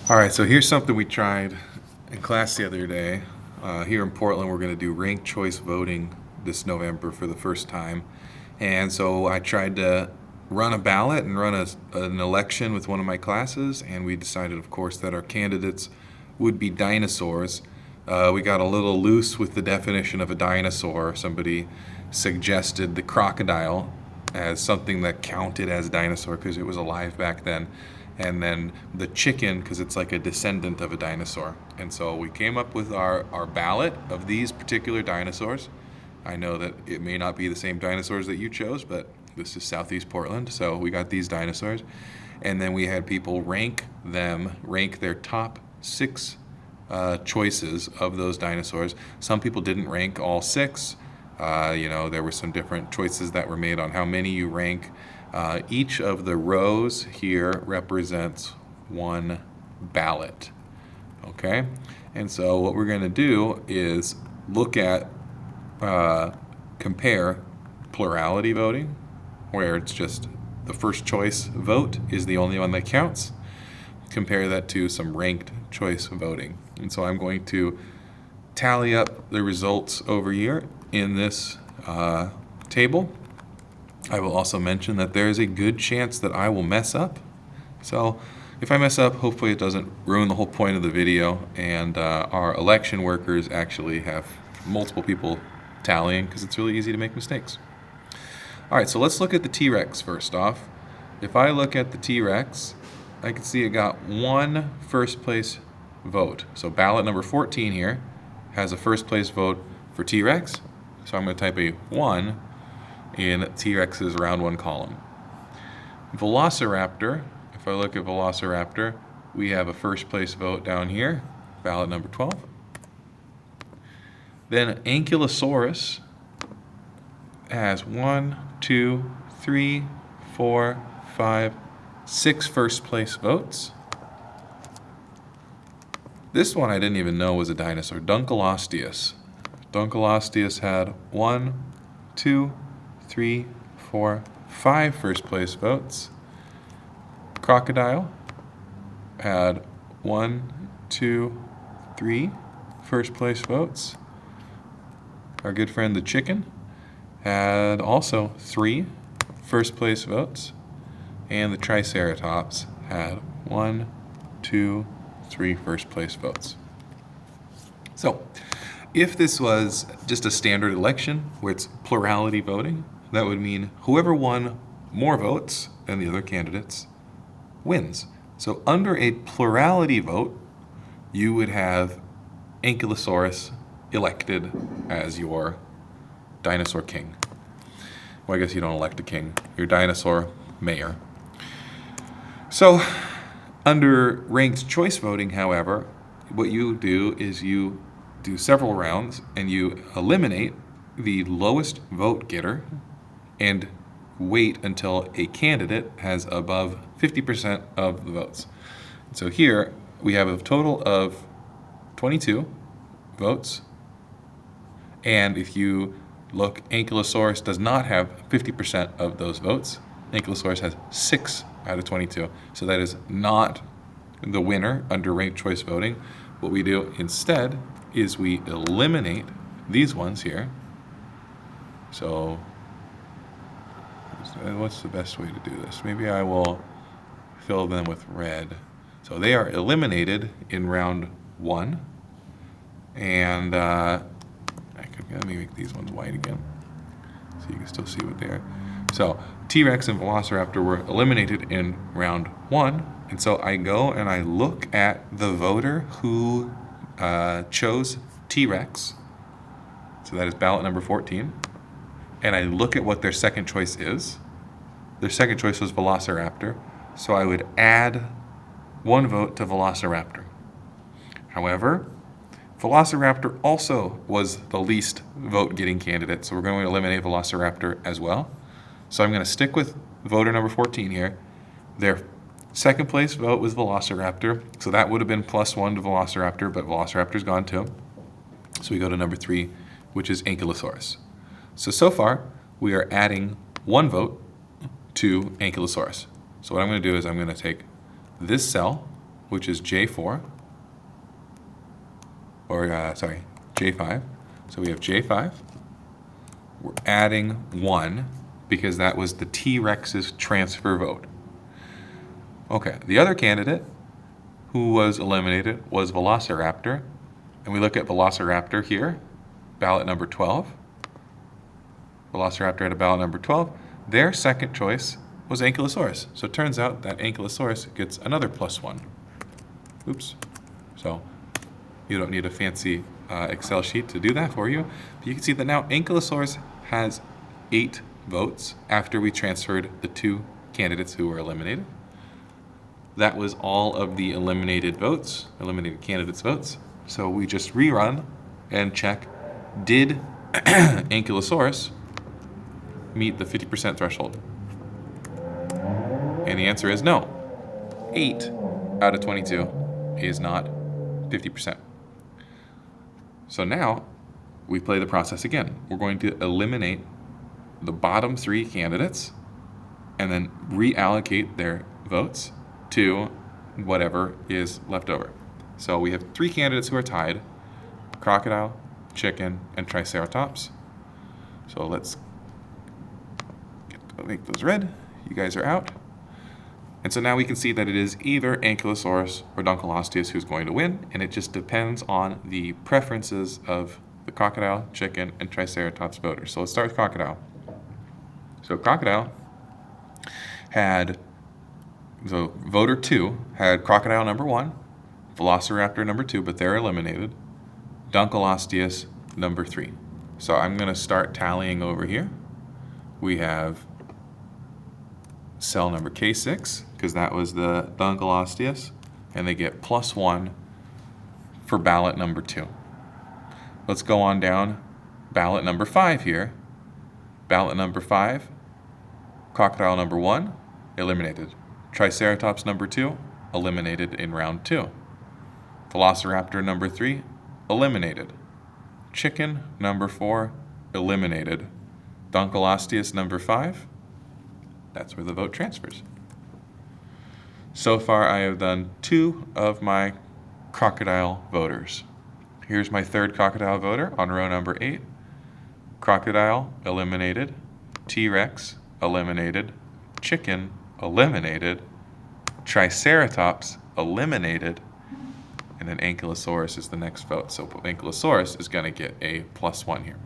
All right, so here's something we tried in class the other day. Here in Portland, we're going to do ranked choice voting this November for the first time. And so I tried to run a ballot and run an election with one of my classes, and we decided, of course, that our candidates would be dinosaurs. We got a little loose with the definition of a dinosaur. Somebody suggested the crocodile as something that counted as a dinosaur because it was alive back then. And then the chicken because it's like a descendant of a dinosaur. And so we came up with our ballot of these particular dinosaurs. I know that it may not be the same dinosaurs that you chose, but this is Southeast Portland, so we got these dinosaurs. And then we had people rank their top six choices of those dinosaurs. Some people didn't rank all six. There were some different choices that were made on how many you rank. Each of the rows here represents one ballot. Okay? And so what we're going to do is look at, compare plurality voting, where it's just the first choice vote is the only one that counts. Compare that to some ranked choice voting. And so I'm going to tally up the results over here in this table. I will also mention that there is a good chance that I will mess up. So if I mess up, hopefully it doesn't ruin the whole point of the video, and our election workers actually have multiple people tallying because it's really easy to make mistakes. All right, so let's look at the T-Rex first off. If I look at the T-Rex, I can see it got one first place vote. So ballot number 14 here has a first place vote for T-Rex. So I'm going to type a 1 in T-Rex's round 1 column. Velociraptor, if I look at Velociraptor, we have a first place vote down here, ballot number 12. Then Ankylosaurus has 1, 2, 3, 4, 5, 6 first place votes. This one I didn't even know was a dinosaur, Dunkleosteus. Dunkleosteus had 1, 2, 3, 4, 5 first place votes. Crocodile had 1, 2, 3 first place votes. Our good friend the chicken had also 3 first place votes. And the Triceratops had 1, 2, 3 first place votes. So, if this was just a standard election where it's plurality voting, that would mean whoever won more votes than the other candidates wins. So under a plurality vote, you would have Ankylosaurus elected as your dinosaur king. Well, I guess you don't elect a king, your dinosaur mayor. So under ranked choice voting, however, what you do is you do several rounds and you eliminate the lowest vote getter and wait until a candidate has above 50% of the votes. So here we have a total of 22 votes, and if you look, Ankylosaurus does not have 50% of those votes. Ankylosaurus has 6 out of 22, so that is not the winner under ranked choice voting. What we do instead is we eliminate these ones here. So what's the best way to do this? Maybe I will fill them with red. So they are eliminated in round 1. And let me make these ones white again so you can still see what they are. So T-Rex and Velociraptor were eliminated in round 1. And so I go and I look at the voter who chose T-Rex. So that is ballot number 14. And I look at what their second choice is. Their second choice was Velociraptor. So I would add 1 vote to Velociraptor. However, Velociraptor also was the least vote-getting candidate, so we're going to eliminate Velociraptor as well. So I'm going to stick with voter number 14 here. Their second place vote was Velociraptor, so that would have been +1 to Velociraptor, but Velociraptor's gone too. So we go to number 3, which is Ankylosaurus. So far, we are adding 1 vote to Ankylosaurus. So what I'm going to do is I'm going to take this cell which is J4, or sorry, J5. So we have J5. We're adding 1 because that was the T-Rex's transfer vote. Okay, the other candidate who was eliminated was Velociraptor. And we look at Velociraptor here, ballot number 12. Velociraptor had a ballot number 12. Their second choice was Ankylosaurus. So it turns out that Ankylosaurus gets another +1. Oops. So you don't need a fancy Excel sheet to do that for you. But you can see that now Ankylosaurus has 8 votes after we transferred the 2 candidates who were eliminated. That was all of the eliminated candidates' votes. So we just rerun and check, did Ankylosaurus meet the 50% threshold? And the answer is no. 8 out of 22 is not 50%. So now we play the process again. We're going to eliminate the bottom 3 candidates and then reallocate their votes to whatever is left over. So we have 3 candidates who are tied: crocodile, chicken, and triceratops. So let's make those red. You guys are out. And so now we can see that it is either Ankylosaurus or Dunkleosteus who's going to win, and it just depends on the preferences of the crocodile, chicken, and triceratops voters. So let's start with crocodile. So crocodile had, so voter 2 had crocodile number 1, Velociraptor number 2, but they're eliminated, Dunkleosteus number 3. So I'm going to start tallying over here. We have cell number K6, because that was the Dunkleosteus, and they get +1 for ballot number 2. Let's go on down. Ballot number 5 here. Ballot number 5, crocodile number 1, eliminated. Triceratops number 2, eliminated in round 2. Velociraptor number 3, eliminated. Chicken number 4, eliminated. Dunkleosteus number 5, that's where the vote transfers. So far I have done 2 of my crocodile voters. Here's my third crocodile voter on row number 8. Crocodile, eliminated. T-Rex, eliminated. Chicken, eliminated. Triceratops, eliminated. And then Ankylosaurus is the next vote. So Ankylosaurus is going to get a +1 here.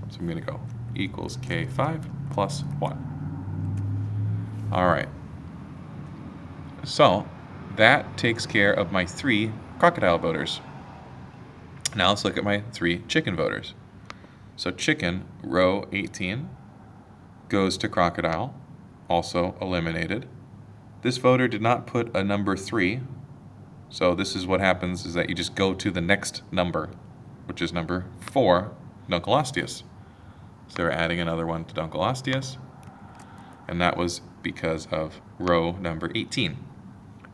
So I'm going to go equals K5 plus 1. All right. So that takes care of my 3 crocodile voters. Now let's look at my 3 chicken voters. So chicken, row 18, goes to crocodile, also eliminated. This voter did not put a number 3, so this is what happens is that you just go to the next number, which is number 4, Dunkleosteus. So we're adding another one to Dunkleosteus, and that was because of row number 18.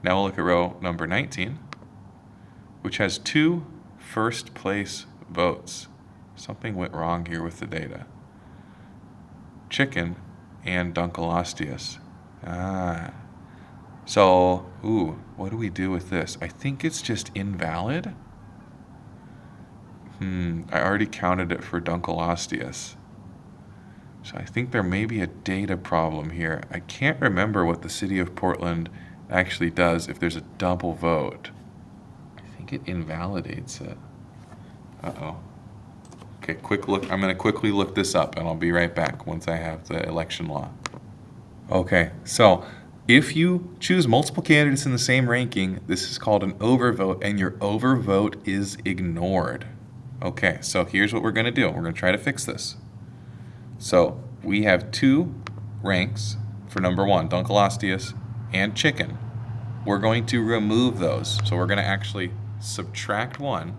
Now we'll look at row number 19, which has 2 first place votes. Something went wrong here with the data. Chicken and Dunkleosteus. So, what do we do with this? I think it's just invalid. I already counted it for Dunkleosteus. So I think there may be a data problem here. I can't remember what the city of Portland actually does if there's a double vote. I think it invalidates it. Uh-oh. Okay, quick look. I'm going to quickly look this up, and I'll be right back once I have the election law. Okay, so if you choose multiple candidates in the same ranking, this is called an overvote, and your overvote is ignored. Okay, so here's what we're going to do. We're going to try to fix this. So we have 2 ranks for number 1, Dunkleosteus and chicken. We're going to remove those. So we're going to actually subtract 1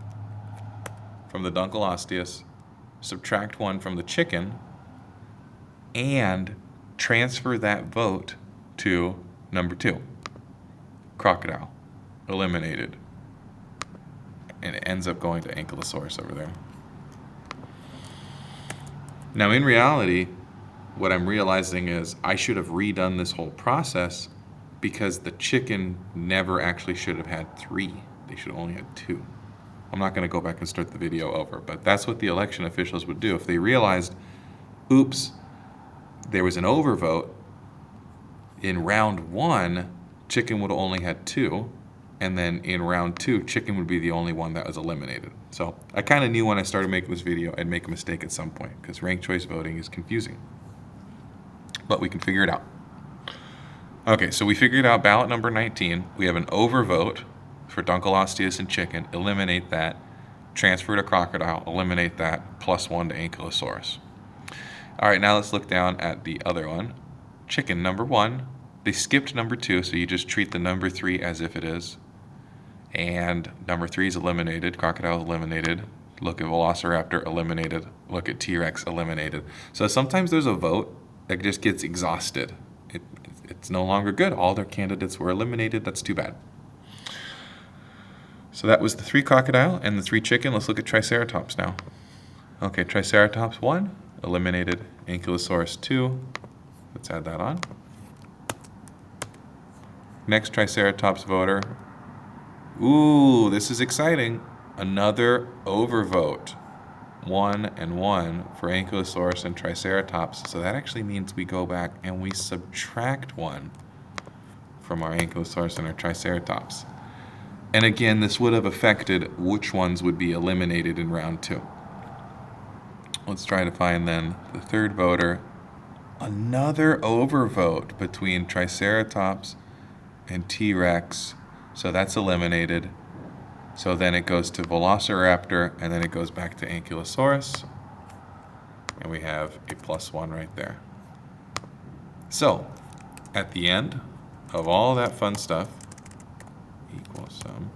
from the Dunkleosteus, subtract 1 from the chicken, and transfer that vote to number 2, crocodile, eliminated. And it ends up going to Ankylosaurus over there. Now in reality, what I'm realizing is I should have redone this whole process because the chicken never actually should have had 3. They should have only had 2. I'm not going to go back and start the video over, but that's what the election officials would do. If they realized, oops, there was an overvote, in round 1, chicken would have only had 2, and then in round 2, chicken would be the only one that was eliminated. So I kind of knew when I started making this video I'd make a mistake at some point, because ranked choice voting is confusing. But we can figure it out. Okay, so we figured out ballot number 19. We have an overvote for Dunkleosteus and chicken, eliminate that, transfer to crocodile, eliminate that, +1 to Ankylosaurus. All right, now let's look down at the other one. Chicken, number 1. They skipped number 2, so you just treat the number 3 as if it is. And number 3 is eliminated, crocodile is eliminated. Look at Velociraptor, eliminated. Look at T-Rex, eliminated. So sometimes there's a vote that just gets exhausted. It's no longer good. All their candidates were eliminated. That's too bad. So that was the 3 crocodile and the 3 chicken. Let's look at Triceratops now. Okay, Triceratops 1, eliminated. Ankylosaurus 2, let's add that on. Next Triceratops voter. Ooh, this is exciting. Another overvote. 1 and 1 for Ankylosaurus and Triceratops. So that actually means we go back and we subtract 1 from our Ankylosaurus and our Triceratops. And again, this would have affected which ones would be eliminated in round 2. Let's try to find then the 3rd voter. Another overvote between Triceratops and T-Rex. So that's eliminated. So then it goes to Velociraptor, and then it goes back to Ankylosaurus. And we have a +1 right there. So, at the end of all that fun stuff, equals sum,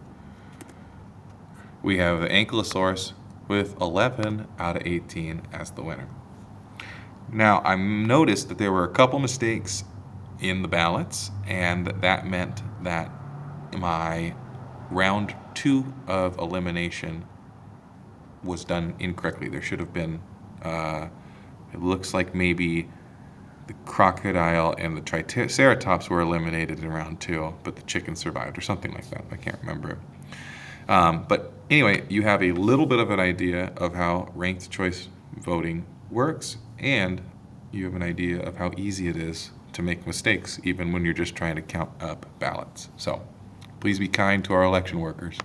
we have the Ankylosaurus with 11 out of 18 as the winner. Now, I noticed that there were a couple mistakes in the ballots, and that meant that my round 2 of elimination was done incorrectly. There should have been, it looks like maybe the crocodile and the Triceratops were eliminated in round 2, but the chicken survived, or something like that. I can't remember. But anyway, you have a little bit of an idea of how ranked choice voting works, and you have an idea of how easy it is to make mistakes, even when you're just trying to count up ballots. So please be kind to our election workers.